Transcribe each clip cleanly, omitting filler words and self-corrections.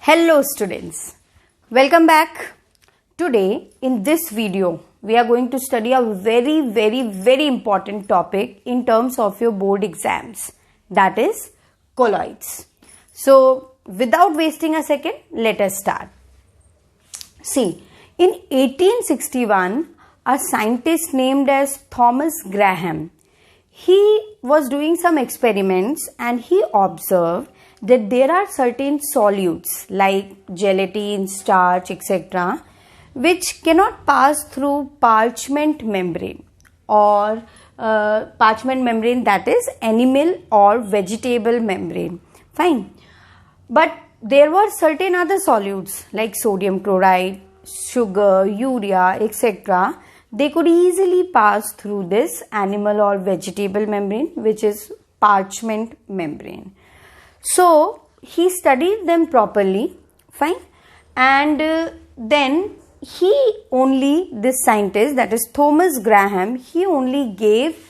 Hello students, welcome back. Today in this video we are going to study a very important topic in terms of your board exams, that is colloids. So without wasting a second, let us start. See, in 1861 a scientist named as Thomas Graham, he was doing some experiments and he observed that there are certain solutes like gelatin, starch, etc. which cannot pass through parchment membrane or parchment membrane, that is animal or vegetable membrane. Fine. But there were certain other solutes like sodium chloride, sugar, urea, etc. They could easily pass through this animal or vegetable membrane, which is parchment membrane. So he studied them properly, fine, and then this scientist, that is Thomas Graham, he only gave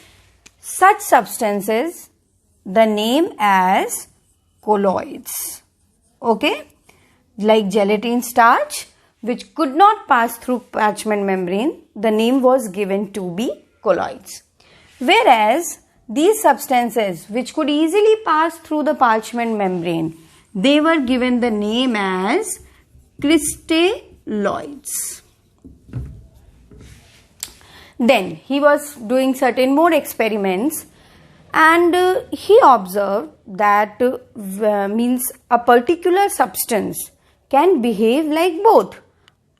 such substances the name as colloids, okay, like gelatin, starch, which could not pass through parchment membrane, the name was given to be colloids. Whereas these substances which could easily pass through the parchment membrane, they were given the name as crystalloids. Then he was doing certain more experiments and he observed that means a particular substance can behave like both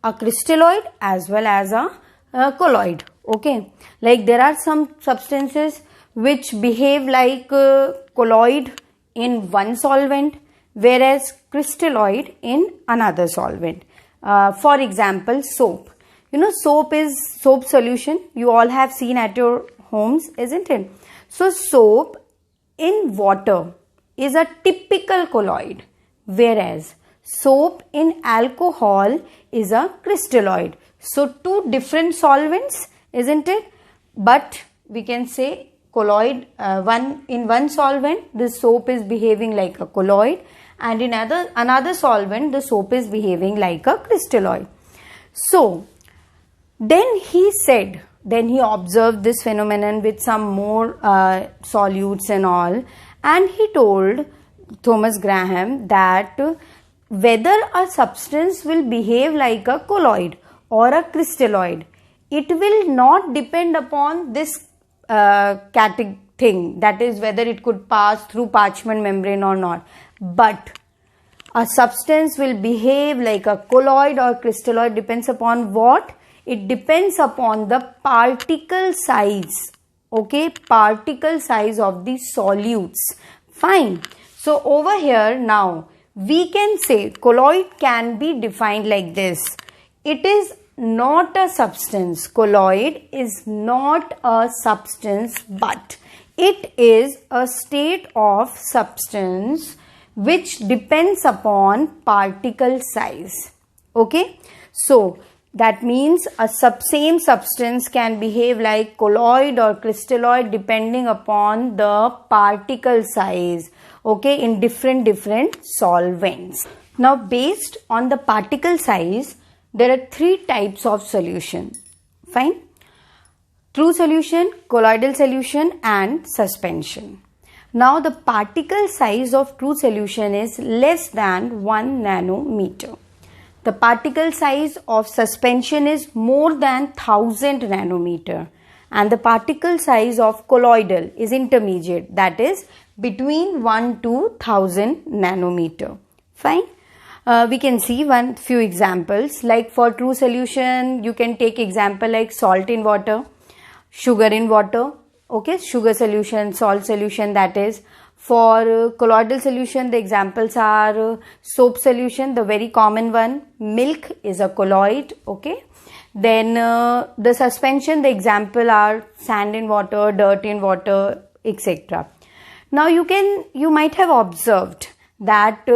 a crystalloid as well as a colloid. Okay, like there are some substances which behave like colloid in one solvent, whereas crystalloid in another solvent. For example, soap. You know, soap solution you all have seen at your homes, isn't it? So soap in water is a typical colloid, whereas soap in alcohol is a crystalloid. So two different solvents, isn't it? But we can say colloid, in one solvent the soap is behaving like a colloid, and in another solvent the soap is behaving like a crystalloid. So then he observed this phenomenon with some more solutes and all, and he told Thomas Graham that whether a substance will behave like a colloid or a crystalloid, it will not depend upon this thing, that is whether it could pass through parchment membrane or not, but a substance will behave like a colloid or crystalloid depends upon what? It depends upon the particle size, okay, particle size of the solutes. Fine. So over here now we can say colloid can be defined like this. It is not a substance. Colloid is not a substance, but it is a state of substance which depends upon particle size. Okay, so that means a same substance can behave like colloid or crystalloid depending upon the particle size, okay, in different solvents. Now based on the particle size, there are three types of solution. Fine. True solution, colloidal solution and suspension. Now the particle size of true solution is less than 1 nanometer. The particle size of suspension is more than 1000 nanometer. And the particle size of colloidal is intermediate, that is between 1 to 1000 nanometer. Fine. We can see few examples, like for true solution you can take example like salt in water, sugar in water, okay, sugar solution, salt solution, that is. For colloidal solution the examples are soap solution, the very common one, milk is a colloid, okay. Then the suspension, the example are sand in water, dirt in water, etc. Now you might have observed that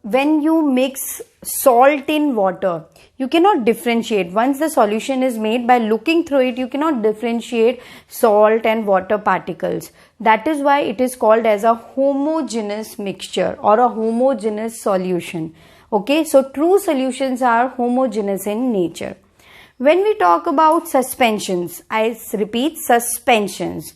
when you mix salt in water, you cannot differentiate. Once the solution is made, by looking through it, you cannot differentiate salt and water particles. That is why it is called as a homogeneous mixture or a homogeneous solution. Okay, so true solutions are homogeneous in nature. When we talk about suspensions, I repeat, suspensions.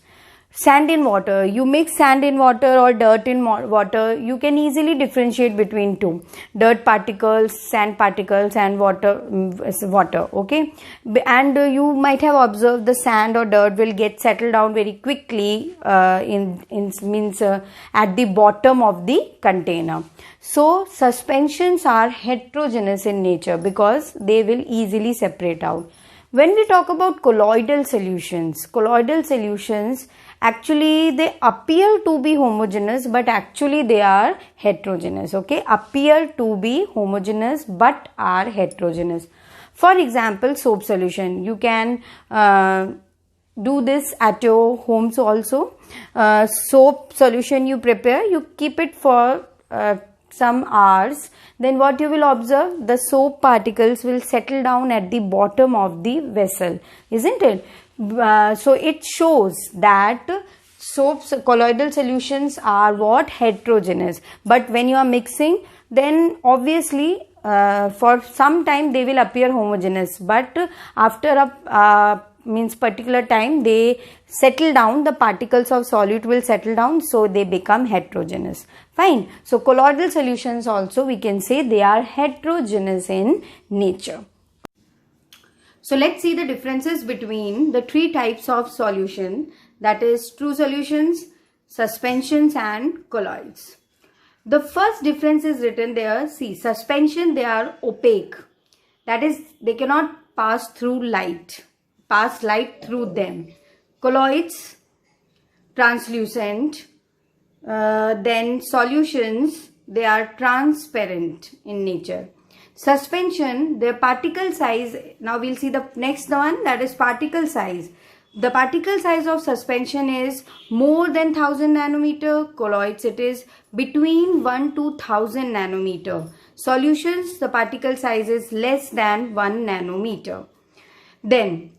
Sand in water, you mix sand in water or dirt in water, you can easily differentiate between two: dirt particles, sand particles, and water. Okay, and you might have observed the sand or dirt will get settled down very quickly at the bottom of the container. So suspensions are heterogeneous in nature because they will easily separate out. When we talk about colloidal solutions actually they appear to be homogeneous, but actually they are heterogeneous. Okay, appear to be homogeneous but are heterogeneous. For example, soap solution. You can do this at your homes also. Soap solution you prepare, you keep it for some hours, then what you will observe, the soap particles will settle down at the bottom of the vessel, isn't it? So it shows that colloidal solutions are what? Heterogeneous. But when you are mixing, then obviously for some time they will appear homogeneous, but after a particular time they settle down, the particles of solute will settle down, so they become heterogeneous. Fine. So colloidal solutions also we can say they are heterogeneous in nature. So let's see the differences between the three types of solution, that is true solutions, suspensions and colloids. The first difference is written there. See, suspension, they are opaque, that is they cannot pass light through them. Colloids, translucent. Then solutions, they are transparent in nature. Suspension, their particle size, now we'll see the next one, that is particle size. The particle size of suspension is more than 1000 nanometer. Colloids, it is between 1 to 1000 nanometer. Solutions, the particle size is less than 1 nanometer. Then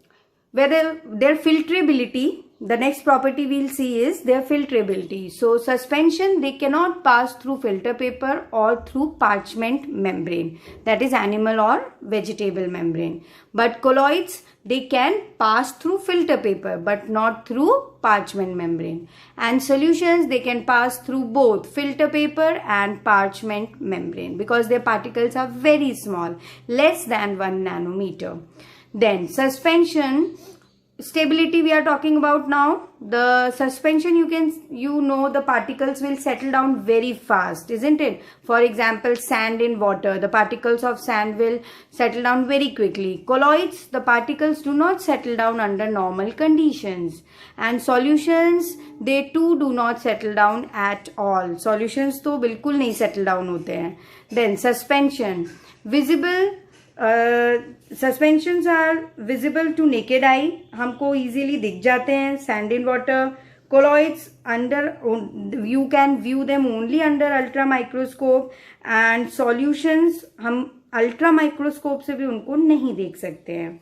whether their filtrability, the next property we'll see is their filtrability. So suspension, they cannot pass through filter paper or through parchment membrane, that is animal or vegetable membrane. But colloids, they can pass through filter paper but not through parchment membrane. And solutions, they can pass through both filter paper and parchment membrane because their particles are very small, less than 1 nanometer. Then suspension stability we are talking about now. The suspension, the particles will settle down very fast, isn't it? For example, sand in water, the particles of sand will settle down very quickly. Colloids, the particles do not settle down under normal conditions. And solutions, they too do not settle down at all. Solutions तो बिल्कुल नहीं settle down होते हैं. Then suspension, visible. Suspensions are visible to naked eye, हमको easily दिख जाते हैं. Sand in water. Colloids, you can view them only under ultra microscope. And solutions, हम ultra microscope से भी उनको नहीं देख सकते हैं.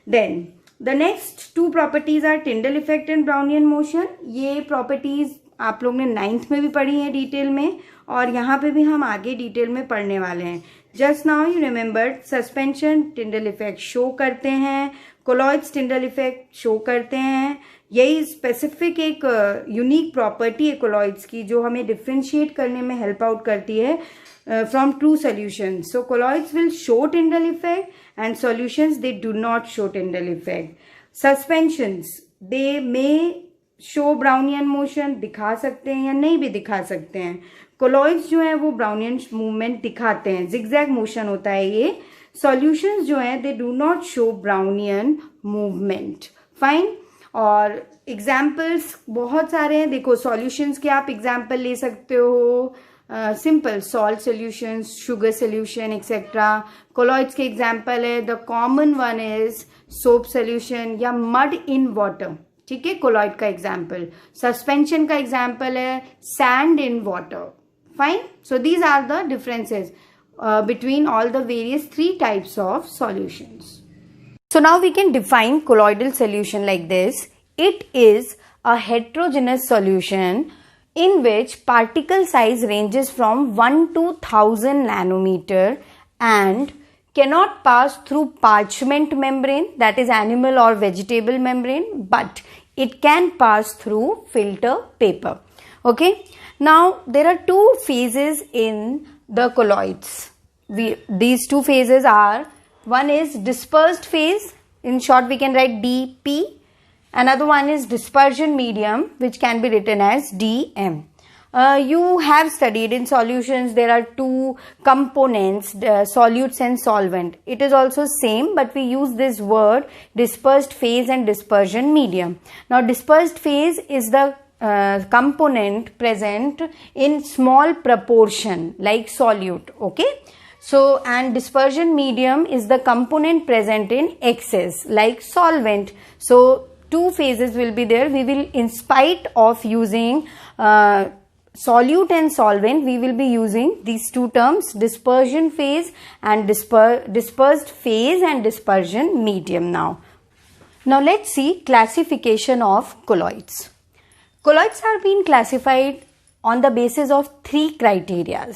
Then the next two properties are Tyndall effect and Brownian motion. ये properties आप लोग ने 9th में भी पढ़ी है डिटेल में, और यहाँ पे भी हम आगे डिटेल में पढ़ने वाले हैं. Just now you remember, suspension Tyndall effect show करते हैं, कोलॉइड्स टिंडल इफेक्ट शो करते हैं. यही स्पेसिफिक एक यूनिक प्रॉपर्टी है कोलॉइड्स की जो हमें डिफ्रेंशिएट करने में हेल्प आउट करती है from true solution. So colloids will show Tyndall effect and solutions they do not show Tyndall effect. Suspensions, they may show Brownian motion, दिखा सकते हैं या नहीं भी दिखा सकते हैं. कोलॉइड्स जो है वो ब्राउनियन मूवमेंट दिखाते हैं, जिगजैग मोशन होता है ये. सॉल्यूशंस जो है दे do not show Brownian movement. Fine. और एग्जाम्पल्स बहुत सारे हैं. देखो सॉल्यूशंस के आप एग्जाम्पल ले सकते हो, simple salt solutions, sugar solution etcetera. Colloids के एग्जाम्पल है, the common one is soap solution या मड इन वाटर. ठीक है, कोलॉइड का एग्जाम्पल. सस्पेंशन का एग्जाम्पल है sand in water. Fine. So these are the differences between all the various three types of solutions. So now we can define colloidal solution like this. It is a heterogeneous solution in which particle size ranges from 1 to 1000 nanometer and cannot pass through parchment membrane, that is animal or vegetable membrane, but it can pass through filter paper. Okay. Now there are two phases in the colloids. These two phases are, one is dispersed phase, in short we can write DP. Another one is dispersion medium, which can be written as DM. You have studied in solutions there are two components, solutes and solvent. It is also same, but we use this word dispersed phase and dispersion medium. Now dispersed phase is the component present in small proportion like solute. Okay. So, and dispersion medium is the component present in excess like solvent. So two phases will be there. We will, in spite of using solute and solvent, we will be using these two terms, dispersion phase and dispersed phase and dispersion medium. Now let's see classification of colloids. Colloids are being classified on the basis of three criteria.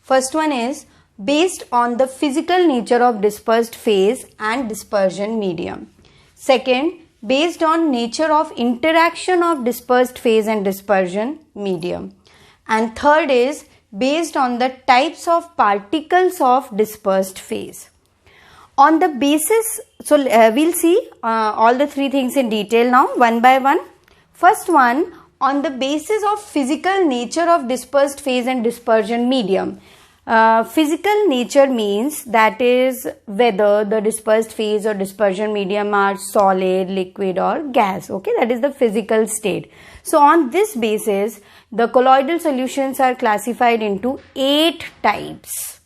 First one is based on the physical nature of dispersed phase and dispersion medium. Second, based on nature of interaction of dispersed phase and dispersion medium. And third is based on the types of particles of dispersed phase. On the basis, so we'll see all the three things in detail now, one by one. First one, on the basis of physical nature of dispersed phase and dispersion medium. Physical nature means that is whether the dispersed phase or dispersion medium are solid, liquid or gas. Okay, that is the physical state. So on this basis, the colloidal solutions are classified into 8 types.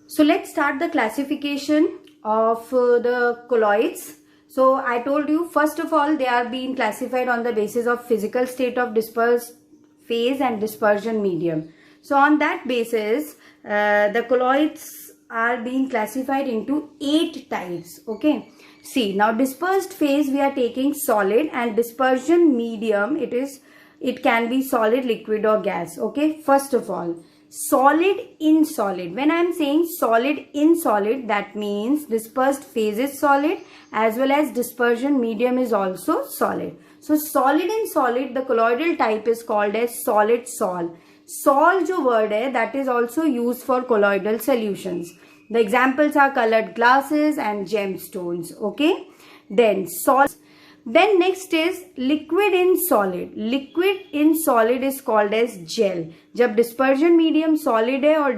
So let's start the classification of the colloids. So I told you, first of all, they are being classified on the basis of physical state of dispersed phase and dispersion medium. So on that basis, the colloids are being classified into 8 types. Okay. See, now dispersed phase we are taking solid, and dispersion medium it can be solid, liquid or gas. Okay. First of all, solid in solid. When I am saying solid in solid, that means dispersed phase is solid as well as dispersion medium is also solid. So solid in solid, the colloidal type is called as solid sol. Sol जो word है, that is also used for colloidal solutions. The examples are colored glasses and gemstones. Okay. Then Then next is liquid in solid. Liquid in solid is called as gel. जब dispersion medium solid है और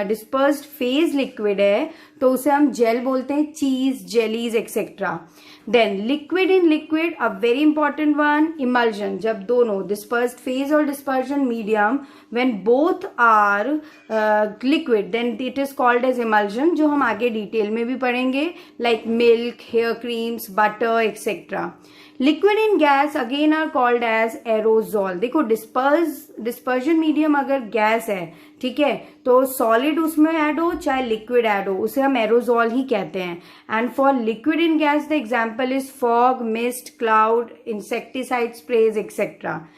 dispersed phase liquid है तो उसे हम gel बोलते हैं, cheese, jellies etc. Then liquid in liquid, a very important one, emulsion. जब दोनों dispersed phase और dispersion medium, when both are liquid, then it is called as emulsion, जो हम आगे detail में भी पढ़ेंगे, like milk, hair creams, butter etc. Liquid in gas again are called as aerosol. देखो dispersion medium अगर gas है, ठीक है, तो solid उसमें ऐड हो चाहे liquid ऐड हो, उसे हम aerosol ही कहते हैं. And for liquid in gas the example is fog, mist, cloud, insecticide sprays etc.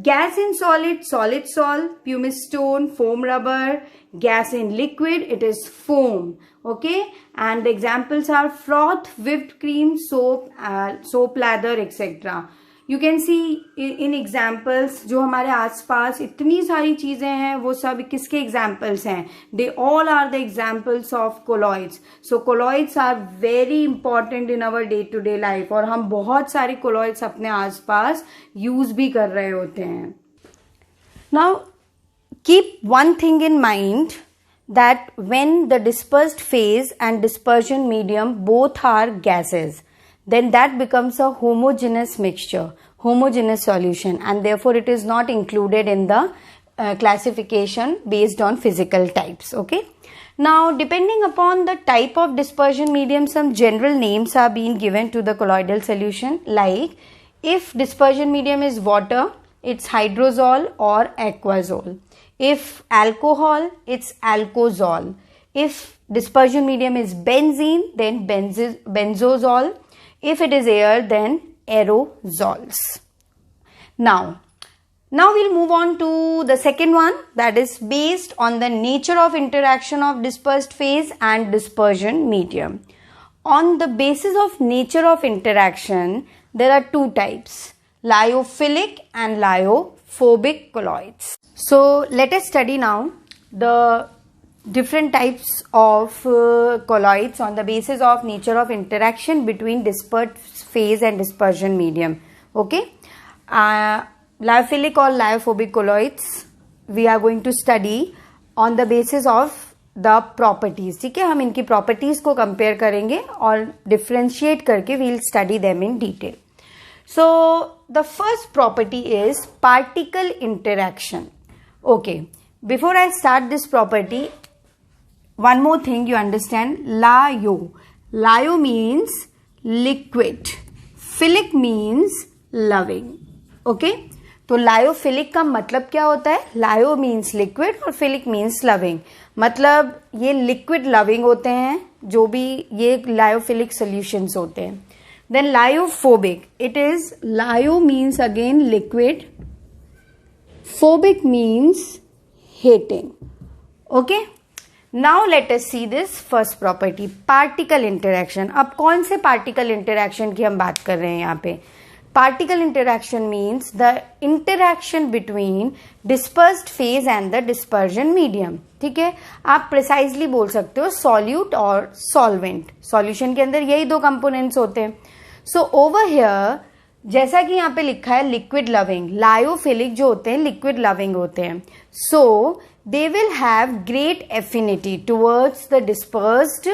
Gas in solid, solid sol, pumice stone, foam rubber. Gas in liquid, it is foam. Okay, and the examples are froth, whipped cream, soap, soap lather etc. You can see in examples जो हमारे आसपास इतनी सारी चीजें हैं वो सब किसके examples हैं? They all are the examples of colloids. So colloids are very important in our day-to-day life और हम बहुत सारे colloids अपने आसपास use भी कर रहे होते हैं. Now keep one thing in mind, that when the dispersed phase and dispersion medium both are gases, then that becomes a homogeneous mixture, homogeneous solution, and therefore it is not included in the classification based on physical types. Okay. Now depending upon the type of dispersion medium, some general names are being given to the colloidal solution, like if dispersion medium is water, it's hydrozole or aquazole. If alcohol, it's alcohol. If dispersion medium is benzene, then benzozole. If it is air, then aerosols. Now, Now we'll move on to the second one, that is based on the nature of interaction of dispersed phase and dispersion medium. On the basis of nature of interaction, there are two types, lyophilic and lyophobic colloids. So let us study now the different types of colloids on the basis of nature of interaction between dispersed phase and dispersion medium. Okay. Lyophilic or lyophobic colloids we are going to study on the basis of the properties. ठीक है, हम इनकी properties को compare करेंगे और differentiate करके we'll study them in detail. So the first property is particle interaction. Okay, before I start this property, one more thing you understand. Lyo means liquid, philic means loving. Okay, तो lyophilic का मतलब क्या होता है? लायो means liquid और philic means loving, मतलब ये लिक्विड लविंग होते हैं जो भी ये लायोफिलिक सॉल्यूशंस होते हैं. देन लायोफोबिक, इट इज लायो means again liquid, phobic means hating. Okay, now let us see this first property, particle interaction. अब कौन से पार्टिकल इंटरेक्शन की हम बात कर रहे हैं यहाँ पे? Particle interaction means the interaction between dispersed phase and the dispersion medium. ठीक है, आप precisely बोल सकते हो solute और solvent. Solution के अंदर यही दो components होते हैं. So over here, जैसा कि यहाँ पे लिखा है liquid loving, lyophilic जो होते हैं liquid loving होते हैं. So they will have great affinity towards the dispersed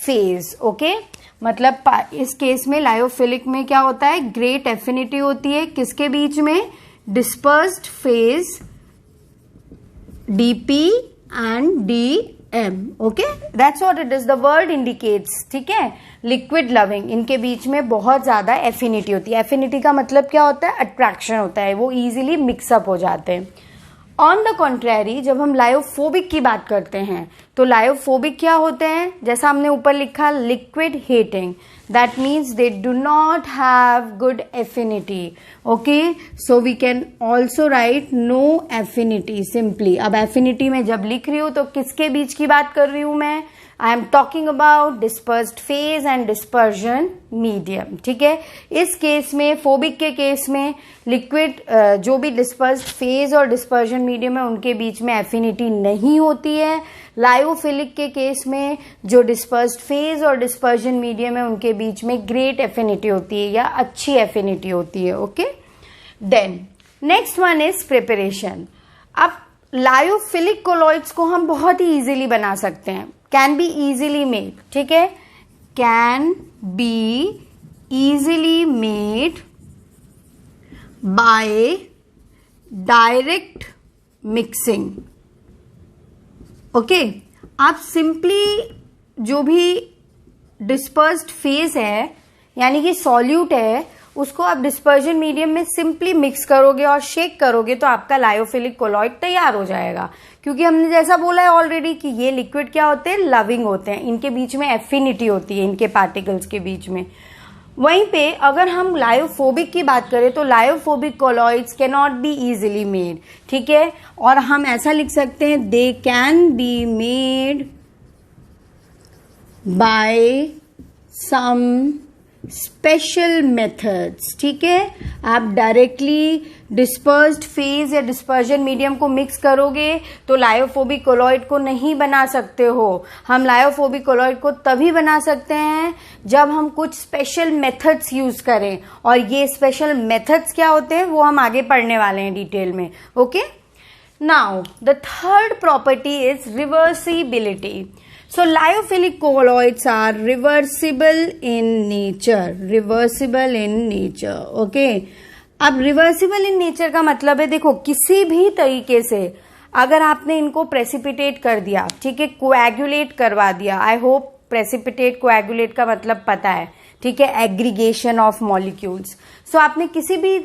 phase. Okay. मतलब इस केस में लायोफिलिक में क्या होता है? ग्रेट एफिनिटी होती है किसके बीच में? Dispersed phase DP and DM. Okay, that's what it is, the word indicates. ठीक है, लिक्विड लविंग, इनके बीच में बहुत ज्यादा एफिनिटी होती है. एफिनिटी का मतलब क्या होता है? अट्रैक्शन होता है, वो इजीली मिक्सअप हो जाते हैं. ऑन द कॉन्ट्रेरी, जब हम लायोफोबिक की बात करते हैं तो लायोफोबिक क्या होते हैं? जैसा हमने ऊपर लिखा, liquid hating. That means they do not have good affinity. Okay, so we can also write no affinity simply. अब एफिनिटी में जब लिख रही हूं तो किसके बीच की बात कर रही हूं मैं? I am talking about dispersed phase and dispersion medium. ठीक है, इस केस में, फोबिक के केस में, लिक्विड जो भी डिस्पर्स्ड फेज और डिस्पर्जन मीडियम है उनके बीच में एफिनिटी नहीं होती है. लायोफिलिक के केस में जो डिस्पर्स्ड फेज और डिस्पर्जन मीडियम है उनके बीच में ग्रेट एफिनिटी होती है या अच्छी एफिनिटी होती है. Okay, then next one is preparation. अब लायोफिलिक कोलॉइड्स को हम बहुत ही इजीली बना सकते हैं. Can be easily made. ठीक है, can be easily made by direct mixing. Okay, आप सिंपली जो भी डिस्पर्स्ड फेज है यानी कि सॉल्यूट है उसको आप डिस्पर्जन मीडियम में सिंपली मिक्स करोगे और शेक करोगे तो आपका लायोफिलिक कोलॉइड तैयार हो जाएगा. क्योंकि हमने जैसा बोला है ऑलरेडी कि ये लिक्विड क्या होते हैं? लविंग होते हैं, इनके बीच में एफिनिटी होती है इनके पार्टिकल्स के बीच में. वहीं पे अगर हम लायोफोबिक की बात करें तो lyophobic colloids can not be easily made. ठीक है, और हम ऐसा लिख सकते हैं, they can be made by some special methods. ठीक है, आप डायरेक्टली डिस्पर्स्ड फेज या डिस्पर्जन मीडियम को मिक्स करोगे तो लायोफोबिक कोलॉइड को नहीं बना सकते हो. हम लायोफोबिक कोलॉइड को तभी बना सकते हैं जब हम कुछ स्पेशल मेथड्स यूज करें, और ये स्पेशल मेथड्स क्या होते हैं वो हम आगे पढ़ने वाले हैं डिटेल में. Okay, now the third property is reversibility. So lyophilic colloids are reversible in nature. Reversible in nature. Okay. अब reversible in nature का मतलब है, देखो किसी भी तरीके से अगर आपने इनको प्रेसिपिटेट कर दिया, ठीक है, कोएगुलेट करवा दिया. आई होप प्रेसिपिटेट कोएगुलेट का मतलब पता है. ठीक है, एग्रीगेशन ऑफ मॉलिक्यूल्स. सो आपने किसी भी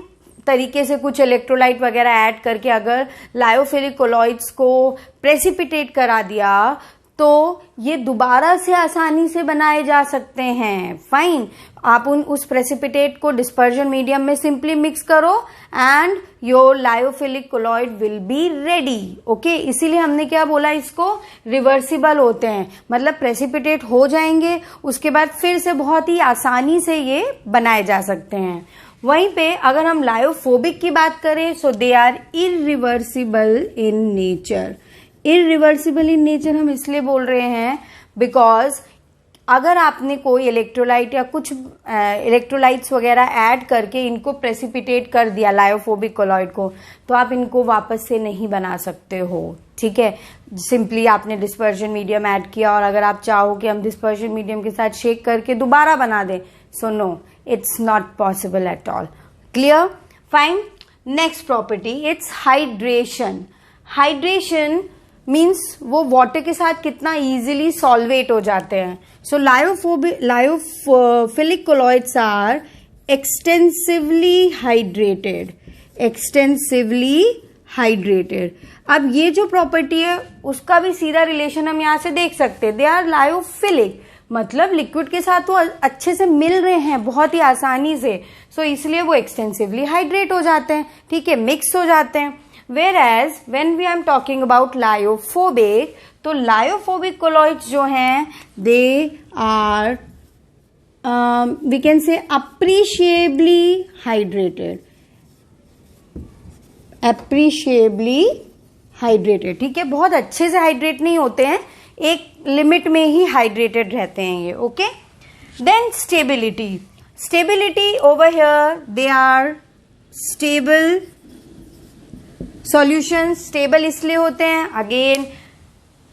तरीके से कुछ इलेक्ट्रोलाइट वगैरह ऐड करके अगर लायोफिलिक कोलॉइड्स को प्रेसिपिटेट करा दिया तो ये दोबारा से आसानी से बनाए जा सकते हैं. फाइन. आप उस प्रेसिपिटेट को डिस्पर्जन मीडियम में सिंपली मिक्स करो and your lyophilic colloid will be ready. Okay, इसीलिए हमने क्या बोला, इसको रिवर्सिबल होते हैं, मतलब प्रेसिपिटेट हो जाएंगे, उसके बाद फिर से बहुत ही आसानी से ये बनाए जा सकते हैं। वहीं पे अगर हम लायोफोबिक की बात करें, so they are irreversible in nature. Irreversible in nature हम इसलिए बोल रहे हैं बिकॉज अगर आपने कोई इलेक्ट्रोलाइट या कुछ इलेक्ट्रोलाइट्स वगैरह ऐड करके इनको प्रेसिपिटेट कर दिया लायोफोबिक कोलॉइड को, तो आप इनको वापस से नहीं बना सकते हो। ठीक है, सिंपली आपने डिस्पर्जन मीडियम ऐड किया और अगर आप चाहो कि हम डिस्पर्जन मीडियम के साथ शेक करके दोबारा बना दें, so no, it's not possible at all. Clear? Fine. Next property, it's hydration. Hydration means वो वाटर के साथ कितना इजीली सॉल्वेट हो जाते हैं। So lyophilic colloids are extensively hydrated. Extensively hydrated. अब ये जो प्रॉपर्टी है उसका भी सीधा रिलेशन हम यहां से देख सकते हैं। दे आर लायोफिलिक, मतलब लिक्विड के साथ वो अच्छे से मिल रहे हैं बहुत ही आसानी से, सो इसलिए वो एक्सटेंसिवली हाइड्रेट हो जाते हैं। ठीक है, मिक्स हो जाते हैं। Whereas when we am talking about lyophobic, तो lyophobic colloids जो हैं they are we can say appreciably hydrated. Appreciably hydrated, ठीक है, बहुत अच्छे से हाइड्रेट नहीं होते हैं, एक लिमिट में ही हाइड्रेटेड रहते हैं ये। Okay, then stability. Stability over here they are stable solution. Stable इसलिए होते हैं, अगेन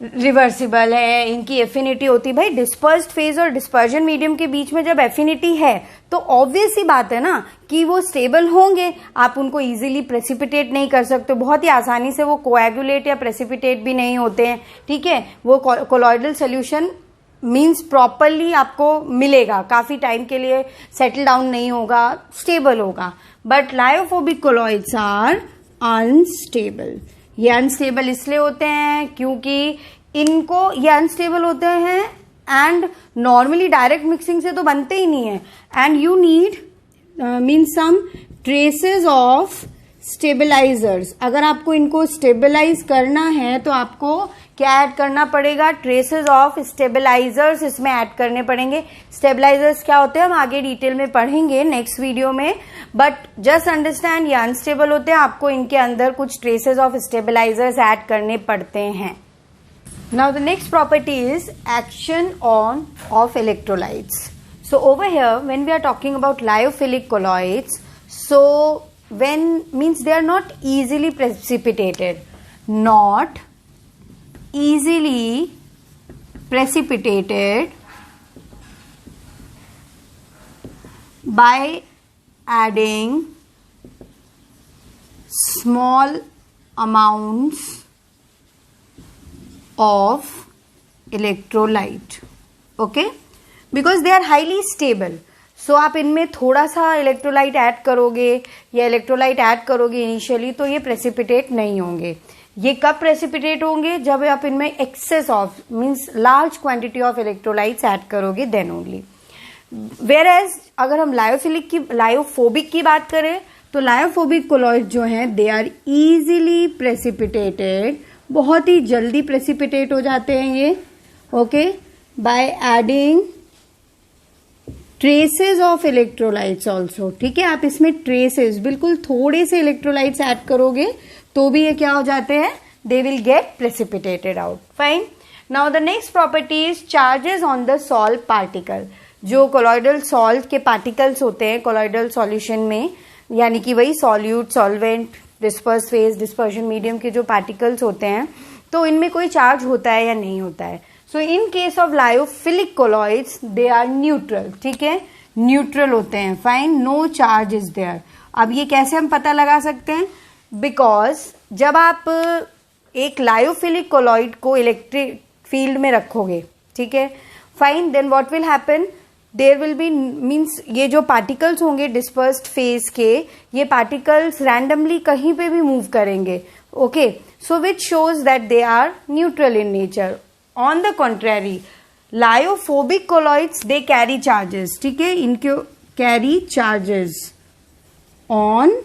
रिवर्सिबल है, इनकी एफिनिटी होती है। भाई डिस्पर्स्ड फेज और डिस्पर्जन मीडियम के बीच में जब एफिनिटी है तो ऑब्वियस ही बात है ना कि वो स्टेबल होंगे, आप उनको इजीली प्रेसिपिटेट नहीं कर सकते, बहुत ही आसानी से वो कोएगुलेट या प्रेसिपिटेट भी नहीं होते हैं। ठीक है, वो कोलॉइडल सोल्यूशन मीन्स प्रॉपरली आपको मिलेगा, काफी टाइम के लिए सेटल डाउन नहीं होगा, स्टेबल होगा। But lyophobic colloids are unstable. ये अनस्टेबल इसलिए होते हैं क्योंकि इनको, ये अनस्टेबल होते हैं एंड नॉर्मली डायरेक्ट मिक्सिंग से तो बनते ही नहीं है, and you need means some traces of stabilizers. अगर आपको इनको स्टेबलाइज करना है तो आपको क्या ऐड करना पड़ेगा, ट्रेसेस ऑफ स्टेबलाइजर्स इसमें ऐड करने पड़ेंगे। स्टेबलाइजर्स क्या होते हैं हम आगे डिटेल में पढ़ेंगे नेक्स्ट वीडियो में, बट जस्ट अंडरस्टैंड ये अनस्टेबल होते हैं, आपको इनके अंदर कुछ ट्रेसेस ऑफ स्टेबलाइजर्स ऐड करने पड़ते हैं। Now the next property is action on of electrolytes. So over here when we are talking about lyophilic colloids, so when means they are not easily precipitated, not easily precipitated by adding small amounts of electrolyte. Okay, because they are highly stable. सो आप इनमें थोड़ा सा electrolyte add करोगे या electrolyte add करोगे initially तो ये precipitate नहीं होंगे। ये कब प्रेसिपिटेट होंगे, जब आप इनमें excess of means large quantity of electrolytes add करोगे, देन ओनली। वेयर एज अगर हम लायोफोबिक की बात करें तो लायोफोबिक कोलॉइड जो हैं दे आर इजीली प्रेसिपिटेटेड, बहुत ही जल्दी प्रेसिपिटेट हो जाते हैं ये। Okay, by adding traces of electrolytes also. ठीक है, आप इसमें ट्रेसेस बिल्कुल थोड़े से इलेक्ट्रोलाइट्स ऐड करोगे तो भी ये क्या हो जाते हैं, they will get precipitated out. Fine. Now the next property is charges on the salt particle. जो कोलॉइडल सॉल्ट के पार्टिकल्स होते हैं कोलॉइडल सॉल्यूशन में, यानी कि वही solute, solvent, disperse phase, dispersion medium के जो पार्टिकल्स होते हैं, तो इनमें कोई चार्ज होता है या नहीं होता है। So in case of lyophilic colloids they are neutral. ठीक है, न्यूट्रल होते हैं। Fine, no charge is there. अब ये कैसे हम पता लगा सकते हैं, बिकॉज जब आप एक लायोफिलिक कोलॉइड को इलेक्ट्रिक फील्ड में रखोगे, ठीक है, fine, then what will happen, there will be means ये जो पार्टिकल्स होंगे डिस्पर्स्ड फेज के, ये पार्टिकल्स रैंडमली कहीं पे भी मूव करेंगे। Okay, so which shows that they are neutral in nature. On the contrary, lyophobic colloids they carry charges, ठीक है, इनके कैरी चार्जेस ऑन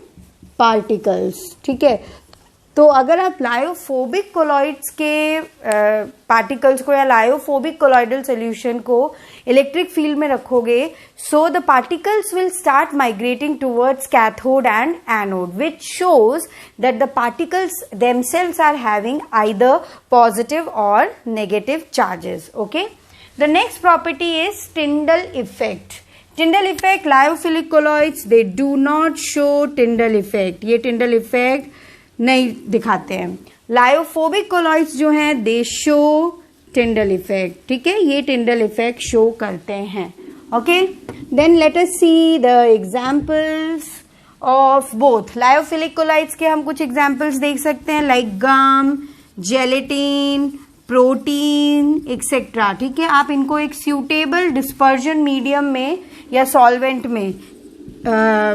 पार्टिकल्स, ठीक है। तो अगर आप लायोफोबिक कोलॉइड्स के पार्टिकल्स को या लायोफोबिक कोलॉइडल सोल्यूशन को इलेक्ट्रिक फील्ड में रखोगे, so the particles will start migrating towards cathode and anode, which shows that the particles themselves are having either positive or negative charges. Okay, the next property is Tyndall effect. Tyndall effect, lyophilic colloids they do not show Tyndall effect. ये Tyndall effect नहीं दिखाते हैं। Lyophobic colloids जो हैं दे show Tyndall effect, ठीक है, ये Tyndall effect show करते हैं। Okay, then let us see the examples of both. Lyophilic colloids के हम कुछ एग्जांपल्स देख सकते हैं, like gum, gelatin, protein etcetera, ठीक है। आप इनको एक सूटेबल डिस्पर्जन मीडियम में या सॉल्वेंट में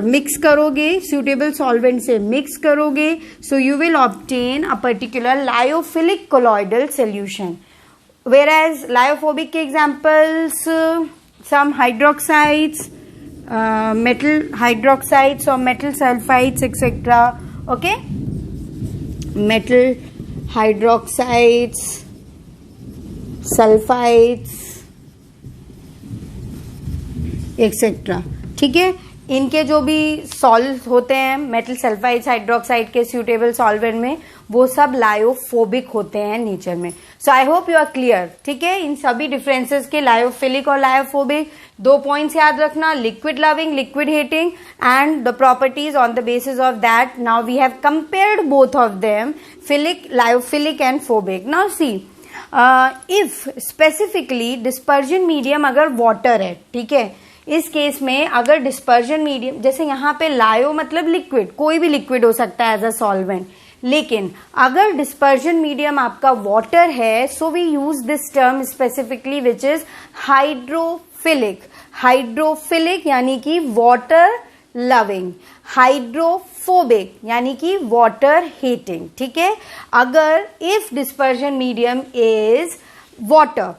मिक्स करोगे, सुटेबल सॉल्वेंट से मिक्स करोगे, so you will obtain a particular lyophilic colloidal solution. Whereas lyophobic के examples some hydroxides, metal hydroxides और metal sulphides etcetera. Okay, metal hydroxides, sulphides etcetera, ठीक है। इनके जो भी सॉल्व होते हैं मेटल सल्फाइड हाइड्रोक्साइड के सूटेबल सॉल्वेंट में, वो सब लायोफोबिक होते हैं नेचर में। So I hope you are clear, ठीक है, इन सभी डिफरेंसेस के लायोफिलिक और लायोफोबिक। 2 पॉइंट्स याद रखना, liquid loving, liquid hating and the properties on the basis of that. Now we have compared both of them, philic, lyophilic and phobic. Now see if specifically dispersion medium अगर water है, ठीक है, इस case में अगर dispersion medium, जैसे यहाँ पे लायो मतलब लिक्विड, कोई भी लिक्विड हो सकता है एज अ सॉल्वेंट, लेकिन अगर डिस्पर्जन मीडियम आपका वाटर है, so we use this term specifically which is hydrophilic. Hydrophilic यानी कि वाटर लविंग, हाइड्रोफोबिक यानी कि वाटर हीटिंग, ठीक है। अगर if dispersion medium is water,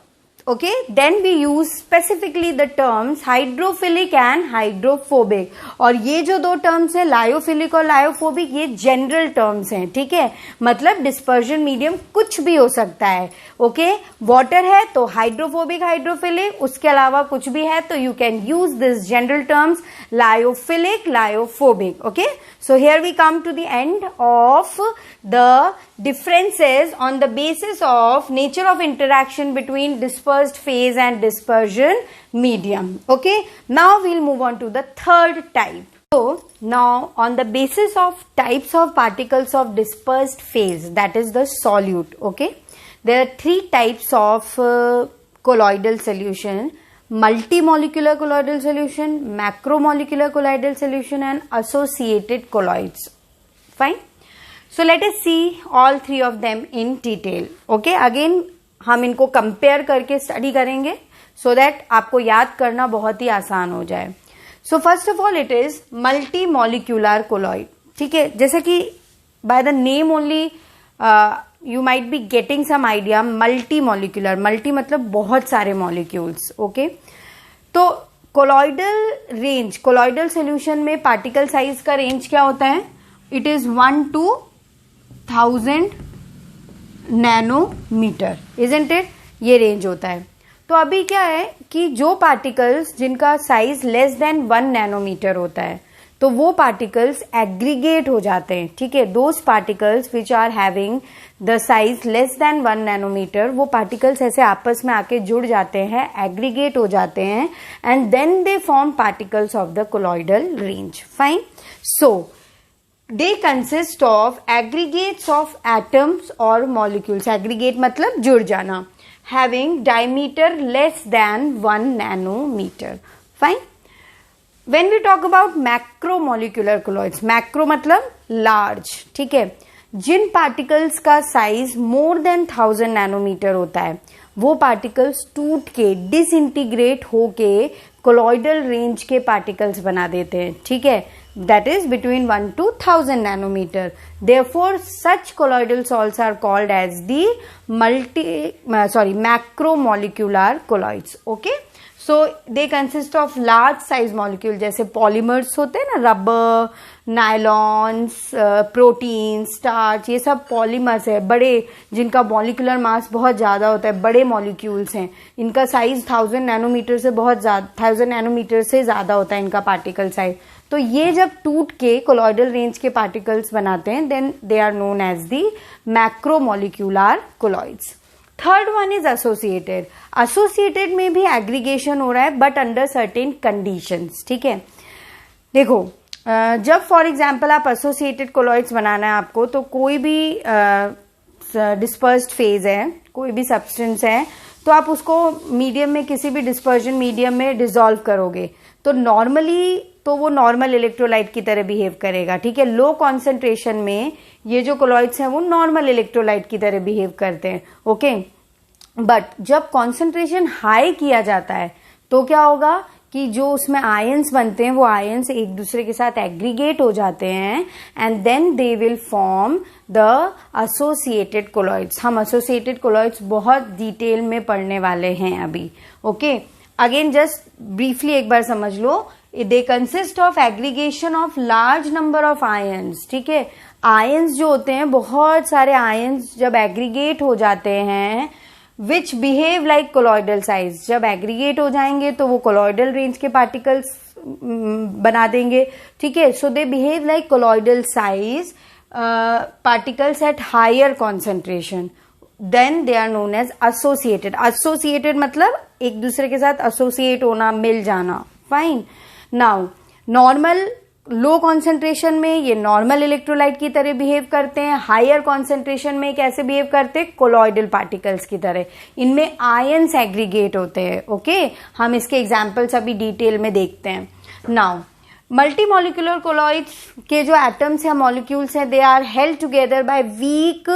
okay, then we use specifically the terms hydrophilic and hydrophobic। और ये जो 2 टर्म्स है लायोफिलिक और लायोफोबिक, ये जनरल टर्म्स हैं, ठीक है, मतलब डिस्पर्जन मीडियम कुछ भी हो सकता है। ओके, वाटर है तो हाइड्रोफोबिक, हाइड्रोफिलिक, उसके अलावा कुछ भी है तो you can use this general terms lyophilic, lyophobic. Okay, so here we come to the end of the differences on the basis of nature of interaction between dispersed phase and dispersion medium. Okay, now we'll move on to the third type. So now on the basis of types of particles of dispersed phase, that is the solute. Okay, there are 3 types of colloidal solution: multimolecular colloidal solution, macromolecular colloidal solution and associated colloids. Fine. So let us see all 3 of them in detail. Okay, again हम इनको compare करके study करेंगे so that आपको याद करना बहुत ही आसान हो जाए। So first of all it is multimolecular colloid, ठीक है, जैसे कि by the name only you might be getting some idea, multimolecular, multi मतलब बहुत सारे molecules। ओके, तो कोलॉइडल रेंज, कोलॉइडल सोल्यूशन में पार्टिकल साइज का रेंज क्या होता है? It is 1 to 1000 nanometre, isn't it? ये रेंज होता है। तो अभी क्या है कि जो पार्टिकल्स जिनका साइज लेस देन 1 नैनोमीटर होता है, तो वो पार्टिकल्स एग्रीगेट हो जाते हैं, ठीक है। Those particles which are having the size less than 1 nanometre, वो पार्टिकल्स ऐसे आपस में आके जुड़ जाते हैं, एग्रीगेट हो जाते हैं, and then they form particles of the colloidal range. Fine. So they consist of aggregates of atoms और मॉलिक्यूल्स। एग्रीगेट मतलब जुड़ जाना, having diameter less than 1 nanometer. Fine. When we talk about macromolecular colloids, macro मतलब large, ठीक है, जिन particles का size more than 1000 nanometre होता है, वो पार्टिकल्स टूट के डिसइंटीग्रेट होके कोलॉइडल रेंज के पार्टिकल्स बना देते हैं, ठीक है। that is between 1 to 1000 nanometer. Therefore such colloidal salts are called as the macromolecular colloids. Okay, so they consist of large size molecule, जैसे polymers होते हैं ना, रबर, नायलॉन्स, प्रोटीन, स्टार्च, ये सब पॉलीमर्स है बड़े, जिनका मॉलिक्यूलर मास बहुत ज़्यादा होता है, बड़े मॉलिक्यूल्स हैं, इनका साइज 1000 नैनोमीटर से बहुत ज़्यादा, 1000 नैनोमीटर से ज़्यादा होता है इनका पार्टिकल साइज. तो ये जब टूट के कोलॉइडल रेंज के पार्टिकल्स बनाते हैं, then they are known as the macromolecular colloids. Third one is associated. Associated में भी एग्रीगेशन हो रहा है बट अंडर सर्टेन कंडीशंस. ठीक है, देखो जब फॉर एग्जाम्पल आप एसोसिएटेड कोलॉइड्स बनाना है आपको, तो कोई भी डिस्पर्स्ड फेज है, कोई भी सब्सटेंस है, तो आप उसको मीडियम में, किसी भी डिस्पर्जन मीडियम में डिसॉल्व करोगे तो नॉर्मली तो वो नॉर्मल इलेक्ट्रोलाइट की तरह बिहेव करेगा. ठीक है, लो कॉन्सेंट्रेशन में ये जो कोलॉइड्स हैं वो नॉर्मल इलेक्ट्रोलाइट की तरह बिहेव करते हैं. ओके, बट जब कॉन्सेंट्रेशन हाई किया जाता है तो क्या होगा कि जो उसमें आयंस बनते हैं वो आयंस एक दूसरे के साथ एग्रीगेट हो जाते हैं and then they will form the associated colloids. हम एसोसिएटेड कोलॉइड्स बहुत डिटेल में पढ़ने वाले हैं अभी. ओके, अगेन जस्ट ब्रीफली एक बार समझ लो. They consist of aggregation of large number of ions. ठीक है, आयंस जो होते हैं, बहुत सारे आयंस जब एग्रीगेट हो जाते हैं, विच बिहेव लाइक कोलॉइडल साइज, जब एग्रीगेट हो जाएंगे तो वो कोलॉइडल रेंज के पार्टिकल्स बना देंगे. ठीक है, so they behave like colloidal size particles at higher concentration, then they are known as associated. Associated मतलब एक दूसरे के साथ एसोसिएट होना, मिल जाना. Fine. Now normal low concentration में ये नॉर्मल इलेक्ट्रोलाइट की तरह बिहेव करते हैं, हायर कॉन्सेंट्रेशन में कैसे बिहेव करते हैं, कोलॉइडल पार्टिकल्स की तरह. इनमें आयंस एग्रीगेट होते हैं. ओके, हम इसके एग्जांपल्स अभी डिटेल में देखते हैं. नाउ मल्टी मॉलिक्यूलर कोलॉइड्स के जो एटम्स या मॉलिक्यूल्स हैं, they are held together by weak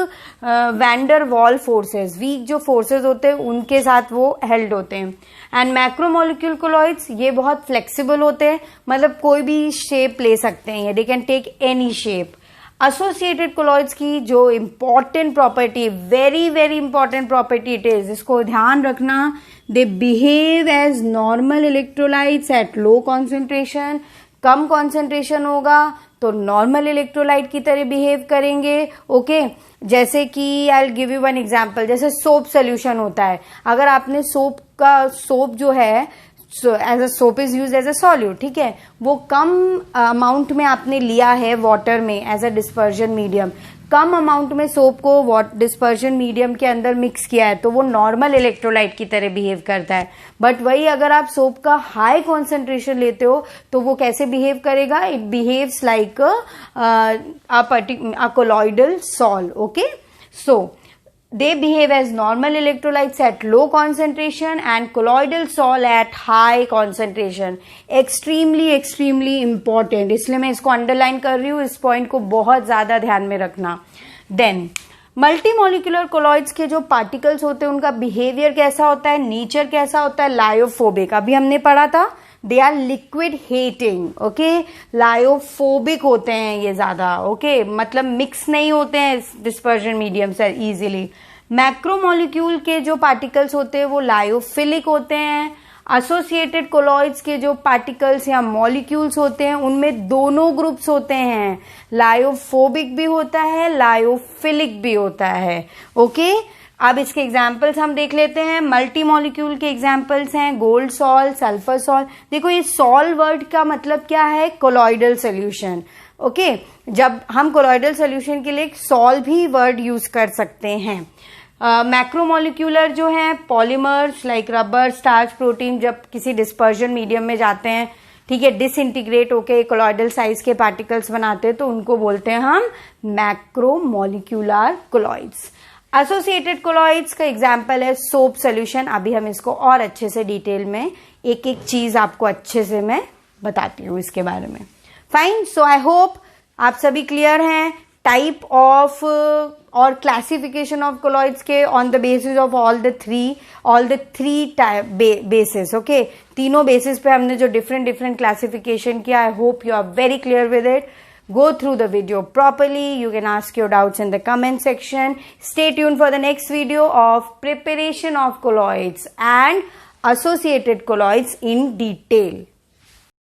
van der Waals forces. Weak जो फोर्सेस होते हैं उनके साथ वो हेल्ड होते हैं. एंड मैक्रोमोलिक्यूल कोलॉइड्स ये बहुत फ्लेक्सिबल होते हैं, मतलब कोई भी शेप ले सकते हैं, they can take any shape. Associated colloids की जो important property, very very important property it is, इसको ध्यान रखना, they behave as normal electrolytes at low concentration. कम कॉन्सेंट्रेशन होगा तो नॉर्मल इलेक्ट्रोलाइट की तरह बिहेव करेंगे. ओके, जैसे कि I will give you one example. जैसे सोप सोल्यूशन होता है, अगर आपने सोप जो है as a soap is use as a solute. ठीक है, वो कम अमाउंट में आपने लिया है वाटर में एज अ डिस्पर्जन मीडियम, कम अमाउंट में सोप को डिस्पर्जन मीडियम के अंदर मिक्स किया है तो वो नॉर्मल इलेक्ट्रोलाइट की तरह बिहेव करता है. बट वही अगर आप सोप का हाई कॉन्सेंट्रेशन लेते हो तो वो कैसे बिहेव करेगा, it behaves like a colloidal sol. Okay, so they behave as normal electrolytes at low concentration and colloidal sol at high concentration. extremely important, इसलिए मैं इसको अंडरलाइन कर रही हूँ, इस पॉइंट को बहुत ज्यादा ध्यान में रखना. देन मल्टी मॉलिक्यूलर कोलॉइड्स के जो पार्टिकल्स होते हैं उनका बिहेवियर कैसा होता है, नेचर कैसा होता है, लायोफोबिक. अभी हमने पढ़ा था, they are liquid hating. Okay, lyophobic होते हैं ये ज्यादा. ओके, मतलब मिक्स नहीं होते हैं डिस्पर्जन मीडियम से इजीली. मैक्रोमोलिक्यूल के जो पार्टिकल्स होते हैं वो लायोफिलिक होते हैं. एसोसिएटेड कोलॉइड्स के जो पार्टिकल्स या मॉलिक्यूल्स होते हैं उनमें दोनों ग्रुप्स होते हैं, लायोफोबिक भी होता है, लायोफिलिक भी होता है. ओके, अब इसके एग्जाम्पल्स हम देख लेते हैं. मल्टी मॉलिक्यूल के एग्जाम्पल्स हैं गोल्ड सॉल, सल्फर सॉल. देखो ये सॉल वर्ड का मतलब क्या है, कोलॉइडल सोल्यूशन. ओके, जब हम कोलॉइडल सोल्यूशन के लिए सॉल भी वर्ड यूज कर सकते हैं. मैक्रोमोलिक्यूलर जो है polymers like rubber, starch, protein जब किसी डिस्पर्जन मीडियम में जाते हैं, ठीक है, डिसइंटीग्रेट होके कोलॉइडल साइज के पार्टिकल्स बनाते हैं तो उनको बोलते हैं हम मैक्रोमोलिक्यूलर कोलॉइड्स. एसोसिएटेड कोलॉइड्स का एग्जाम्पल है सोप सोल्यूशन. अभी हम इसको और अच्छे से डिटेल में एक एक चीज आपको अच्छे से मैं बताती हूँ इसके बारे में. फाइन, सो आई होप आप सभी क्लियर हैं. type of or classification of colloids के on the basis of all the three type bases. Okay, तीनों basis पे हमने जो different classification किया. I hope you are very clear with it. Go through the video properly. You can ask your doubts in the comment section. Stay tuned for the next video of preparation of colloids and associated colloids in detail.